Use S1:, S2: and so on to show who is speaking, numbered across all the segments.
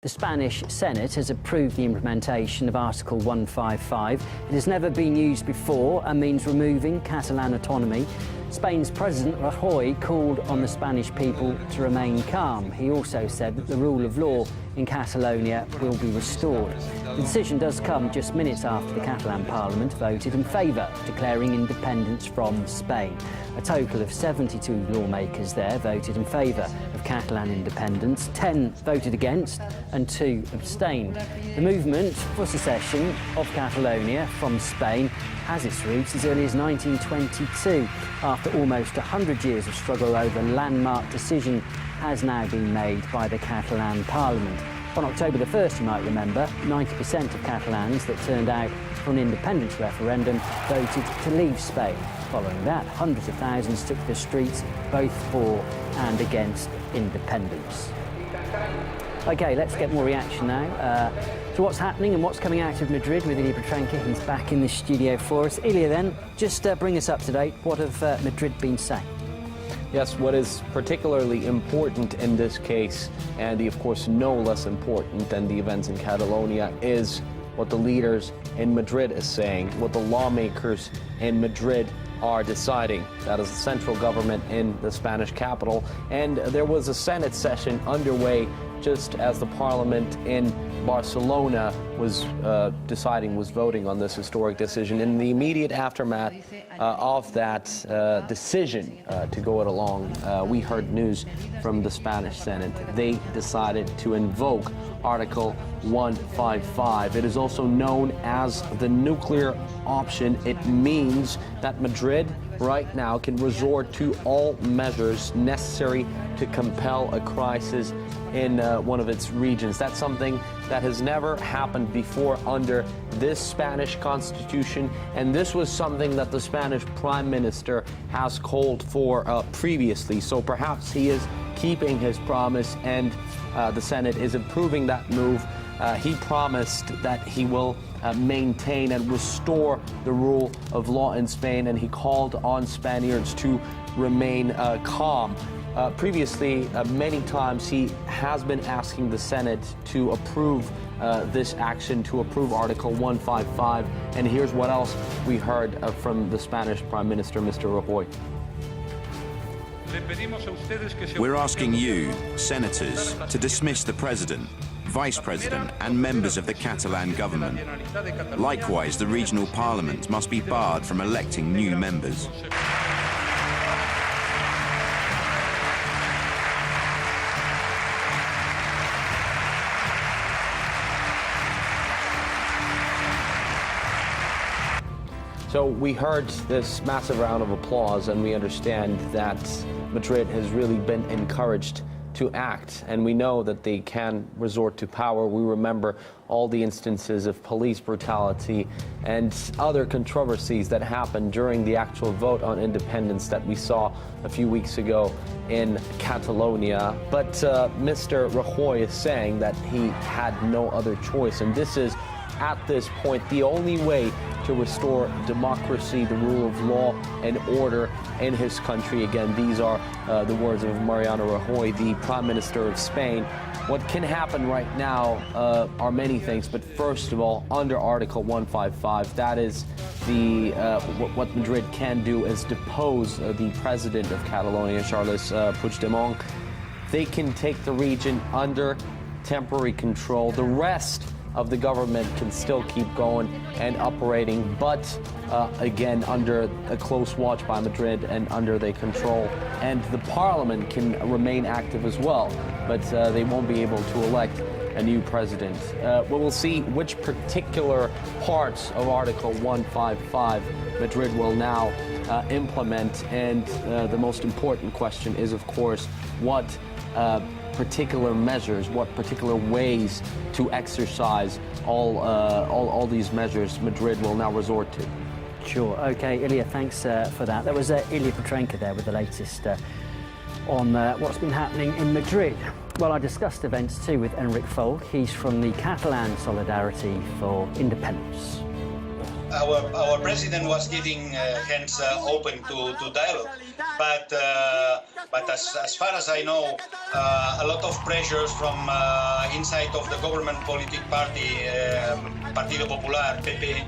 S1: The Spanish Senate has approved the implementation of Article 155. It has never been used before and means removing Catalan autonomy. Spain's President Rajoy called on the Spanish people to remain calm. He also said that the rule of law in Catalonia will be restored. The decision does come just minutes after the Catalan Parliament voted in favour of declaring independence from Spain. A total of 72 lawmakers there voted in favour of Catalan independence, 10 voted against and 2 abstained. The movement for secession of Catalonia from Spain has its roots as early as 1922. After almost 100 years of struggle over, a landmark decision has now been made by the Catalan Parliament. On October the 1st, you might remember, 90% of Catalans that turned out for an independence referendum voted to leave Spain. Following that, hundreds of thousands took to the streets, both for and against independence. OK, let's get more reaction now to what's happening and what's coming out of Madrid with Ilya Petrenka. He's back in the studio for us. Ilya, then, just bring us up to date. What have Madrid been saying?
S2: Yes, what is particularly important in this case, and of course no less important than the events in Catalonia, is what the leaders in Madrid is saying, what the lawmakers in Madrid are deciding. That is the central government in the Spanish capital. And there was a Senate session underway just as the parliament in Barcelona was voting on this historic decision. In the immediate aftermath of that decision to go it along, we heard news from the Spanish Senate. They decided to invoke Article 155. It is also known as the nuclear option. It means that Madrid right now can resort to all measures necessary to compel a crisis in one of its regions. That's something that has never happened before under this Spanish constitution, and this was something that the Spanish Prime Minister has called for previously. So perhaps he is keeping his promise, and the Senate is approving that move. He promised that he will maintain and restore the rule of law in Spain, and he called on Spaniards to remain calm. Previously, many times he has been asking the Senate to approve this action, to approve Article 155. And here's what else we heard from the Spanish Prime Minister, Mr. Rajoy.
S3: We're asking you, senators, to dismiss the President, Vice President and members of the Catalan government. Likewise, the regional parliament must be barred from electing new members.
S2: So we heard this massive round of applause, and we understand that Madrid has really been encouraged to act, and we know that they can resort to power. We remember all the instances of police brutality and other controversies that happened during the actual vote on independence that we saw a few weeks ago in Catalonia. But Mr. Rajoy is saying that he had no other choice, and this is, at this point, the only way to restore democracy, the rule of law and order in his country. Again, these are the words of Mariano Rajoy, the Prime Minister of Spain. What can happen right now are many things, but first of all, under Article 155, that is the what Madrid can do is depose the president of Catalonia, Carles Puigdemont. They can take the region under temporary control. The rest of the government can still keep going and operating, but again, under a close watch by Madrid and under their control. And the parliament can remain active as well, but they won't be able to elect a new president. We will see which particular parts of Article 155 Madrid will now implement, and the most important question is, of course, what particular measures, what particular ways to exercise all these measures Madrid will now resort to.
S1: Sure. OK, Ilya, thanks for that. That was Ilya Petrenka there with the latest on what's been happening in Madrid. Well, I discussed events too with Enric Folk. He's from the Catalan Solidarity for Independence.
S4: our president was giving hands open to dialogue, but as far as I know, a lot of pressures from inside of the government political party, Partido Popular, PP,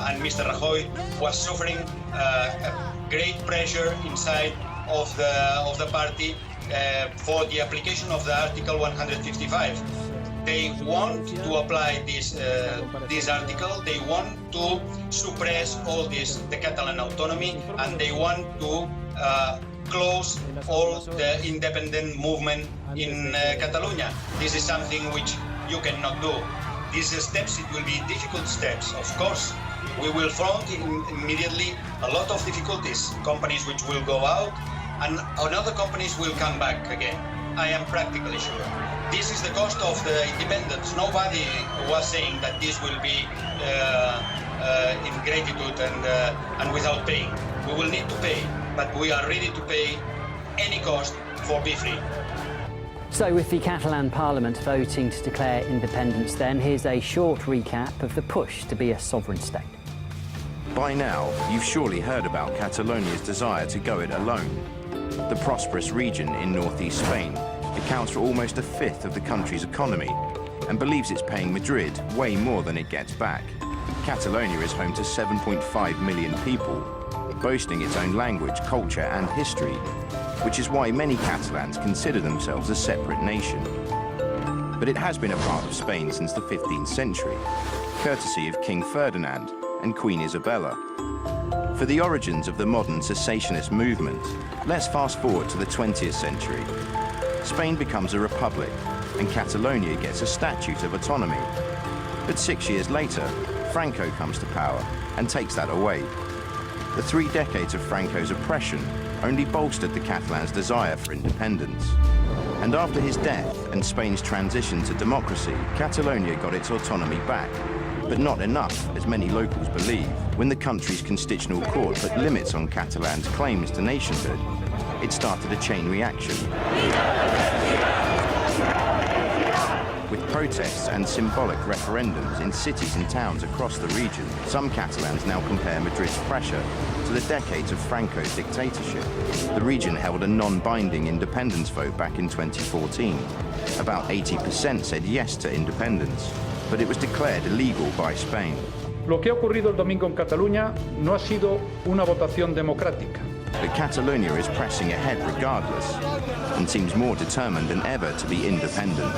S4: and Mr. Rajoy was suffering great pressure inside of the party for the application of the Article 155. They want to apply this article. They want to suppress all this, the Catalan autonomy, and they want to close all the independent movement in Catalonia. This is something which you cannot do. These steps, it will be difficult steps. Of course, we will front immediately a lot of difficulties. Companies which will go out, and other companies will come back again. I am practically sure. This is the cost of the independence. Nobody was saying that this will be in gratitude and without paying. We will need to pay, but we are ready to pay any cost for be free.
S1: So with the Catalan Parliament voting to declare independence then, here's a short recap of the push to be a sovereign state.
S3: By now, you've surely heard about Catalonia's desire to go it alone. The prosperous region in northeast Spain accounts for almost a fifth of the country's economy and believes it's paying Madrid way more than it gets back. Catalonia is home to 7.5 million people, boasting its own language, culture and history, which is why many Catalans consider themselves a separate nation. But it has been a part of Spain since the 15th century, courtesy of King Ferdinand and Queen Isabella. For the origins of the modern cessationist movement, let's fast forward to the 20th century. Spain becomes a republic, and Catalonia gets a statute of autonomy. But 6 years later, Franco comes to power and takes that away. The 3 decades of Franco's oppression only bolstered the Catalans' desire for independence. And after his death and Spain's transition to democracy, Catalonia got its autonomy back. But not enough, as many locals believe. When the country's constitutional court put limits on Catalan's claims to nationhood, it started a chain reaction. With protests and symbolic referendums in cities and towns across the region, some Catalans now compare Madrid's pressure to the decades of Franco's dictatorship. The region held a non-binding independence vote back in 2014. About 80% said yes to independence, but it was declared illegal by Spain.
S5: Lo que ha ocurrido el domingo en Cataluña no ha sido una votación democrática.
S3: But Catalonia is pressing ahead regardless and seems more determined than ever to be independent.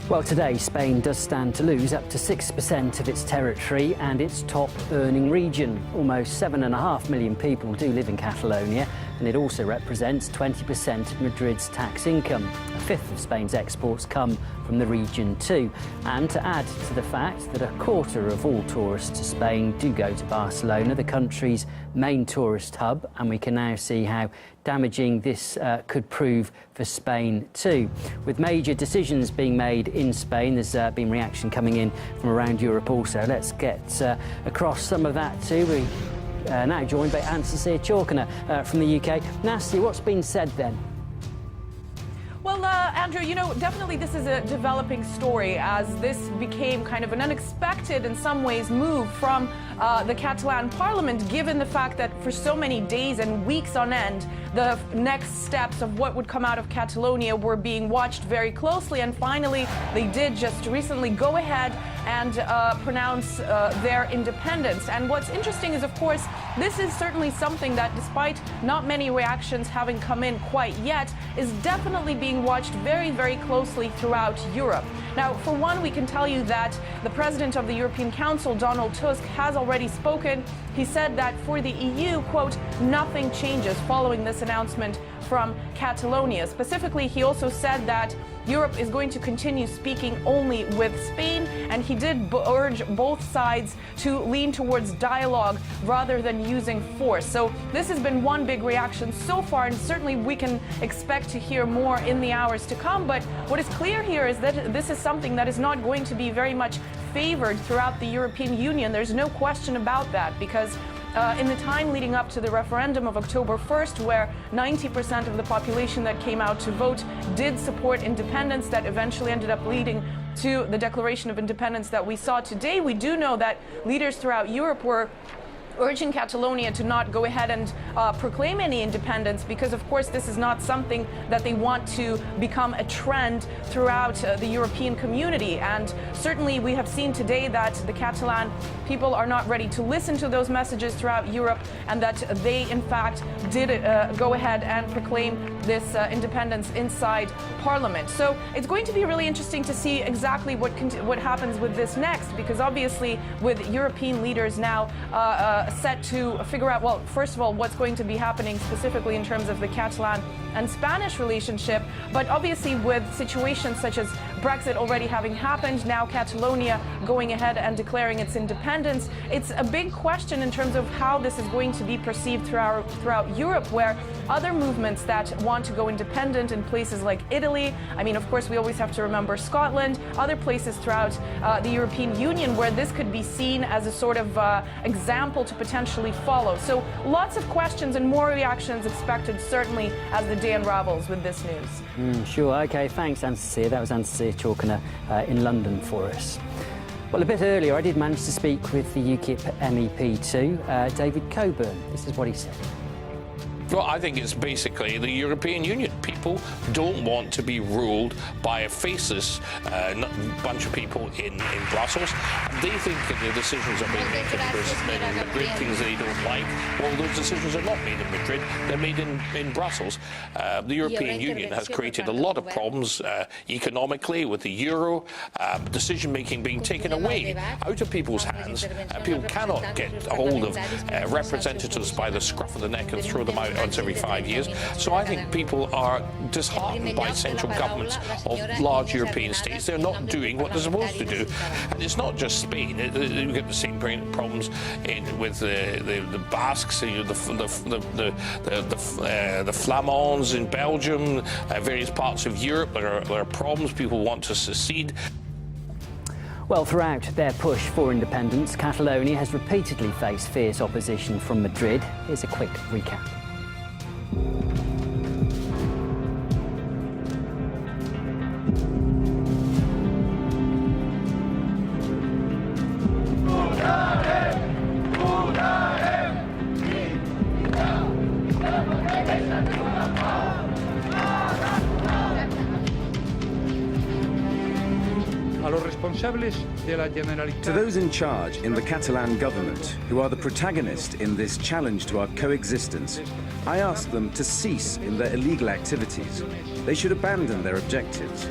S1: Well, today Spain does stand to lose up to 6% of its territory and its top earning region. Almost 7.5 million people do live in Catalonia, and it also represents 20% of Madrid's tax income. A fifth of Spain's exports come from the region too. And to add to the fact that a quarter of all tourists to Spain do go to Barcelona, the country's main tourist hub, and we can now see how damaging this could prove for Spain too. With major decisions being made in Spain, there's been reaction coming in from around Europe also. Let's get across some of that too. We now joined by Anastasia Chorkina from the UK. Nasty, what's been said then?
S6: Well, Andrew, you know, definitely this is a developing story, as this became kind of an unexpected, in some ways, move from the Catalan Parliament, given the fact that for so many days and weeks on end, the next steps of what would come out of Catalonia were being watched very closely. And finally, they did just recently go ahead and pronounce their independence. And what's interesting is, of course, this is certainly something that, despite not many reactions having come in quite yet, is definitely being watched very, very closely throughout Europe. Now, for one, we can tell you that the President of the European Council, Donald Tusk, has already spoken. He said that for the EU, quote, nothing changes following this announcement from Catalonia. Specifically, he also said that Europe is going to continue speaking only with Spain, and he did urge both sides to lean towards dialogue rather than using force. So this has been one big reaction so far, and certainly we can expect to hear more in the hours to come. But what is clear here is that this is something that is not going to be very much favored throughout the European Union. There's no question about that, because in the time leading up to the referendum of October 1st, where 90% of the population that came out to vote did support independence, that eventually ended up leading to the Declaration of Independence that we saw today. We do know that leaders throughout Europe were urging Catalonia to not go ahead and proclaim any independence, because of course this is not something that they want to become a trend throughout the European community. And certainly we have seen today that the Catalan people are not ready to listen to those messages throughout Europe, and that they in fact did go ahead and proclaim this independence inside Parliament. So it's going to be really interesting to see exactly what happens with this next, because obviously with European leaders now set to figure out, well, first of all, what's going to be happening specifically in terms of the Catalan and Spanish relationship, but obviously with situations such as Brexit already having happened, now Catalonia going ahead and declaring its independence, it's a big question in terms of how this is going to be perceived throughout Europe, where other movements that want to go independent in places like Italy, I mean, of course, we always have to remember Scotland, other places throughout the European Union where this could be seen as a sort of example to potentially follow. So lots of questions and more reactions expected, certainly, as the day unravels with this news.
S1: Sure, OK, thanks, Anne-Cecilia. That was Anne-Cecilia talking in London for us. Well, a bit earlier, I did manage to speak with the UKIP MEP too, David Coburn. This is what he said.
S7: Well, I think it's basically the European Union. People don't want to be ruled by a faceless bunch of people in Brussels. They think that the decisions are being made in Madrid, things they don't like. Well, those decisions are not made in Madrid, they're made in Brussels. The European Union has created a lot of problems economically with the euro, decision-making being taken away out of people's hands. People cannot get a hold of representatives by the scruff of the neck and throw them out once every 5 years. So I think people are disheartened by central governments of large European states. They're not doing what they're supposed to do. And it's not just Spain. You get the same problems with the Basques, the Flamands in Belgium, various parts of Europe. There are problems. People want to secede.
S1: Well, throughout their push for independence, Catalonia has repeatedly faced fierce opposition from Madrid. Here's a quick recap.
S8: To those in charge in the Catalan government, who are the protagonist in this challenge to our coexistence, I ask them to cease in their illegal activities. They should abandon their objectives.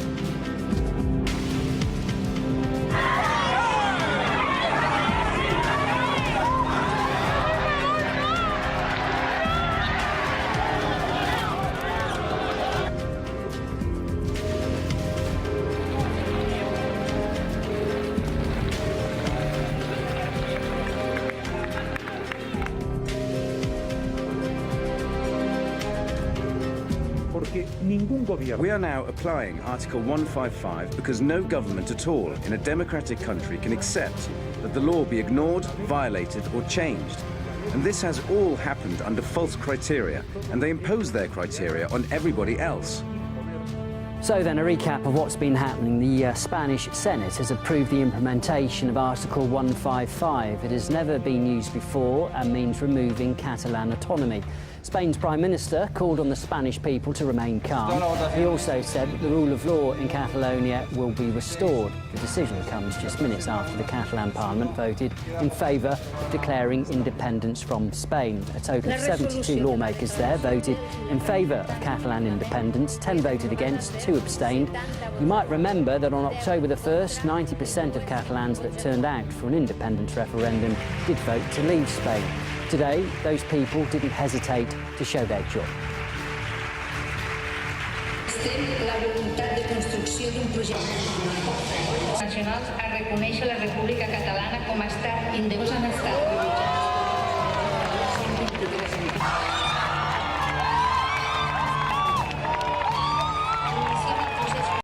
S8: We are now applying Article 155 because no government at all in a democratic country can accept that the law be ignored, violated or changed. And this has all happened under false criteria, and they impose their criteria on everybody else.
S1: So then, a recap of what's been happening. The Spanish Senate has approved the implementation of Article 155. It has never been used before and means removing Catalan autonomy. Spain's Prime Minister called on the Spanish people to remain calm. He also said that the rule of law in Catalonia will be restored. The decision comes just minutes after the Catalan Parliament voted in favour of declaring independence from Spain. A total of 72 lawmakers there voted in favour of Catalan independence, 10 voted against, 2 abstained. You might remember that on October the 1st, 90% of Catalans that turned out for an independence referendum did vote to leave Spain. Today, those people didn't hesitate to show their joy.
S9: La voluntat de construcció d'un projecte nacionals a reconèixer la República Catalana com a estat independent.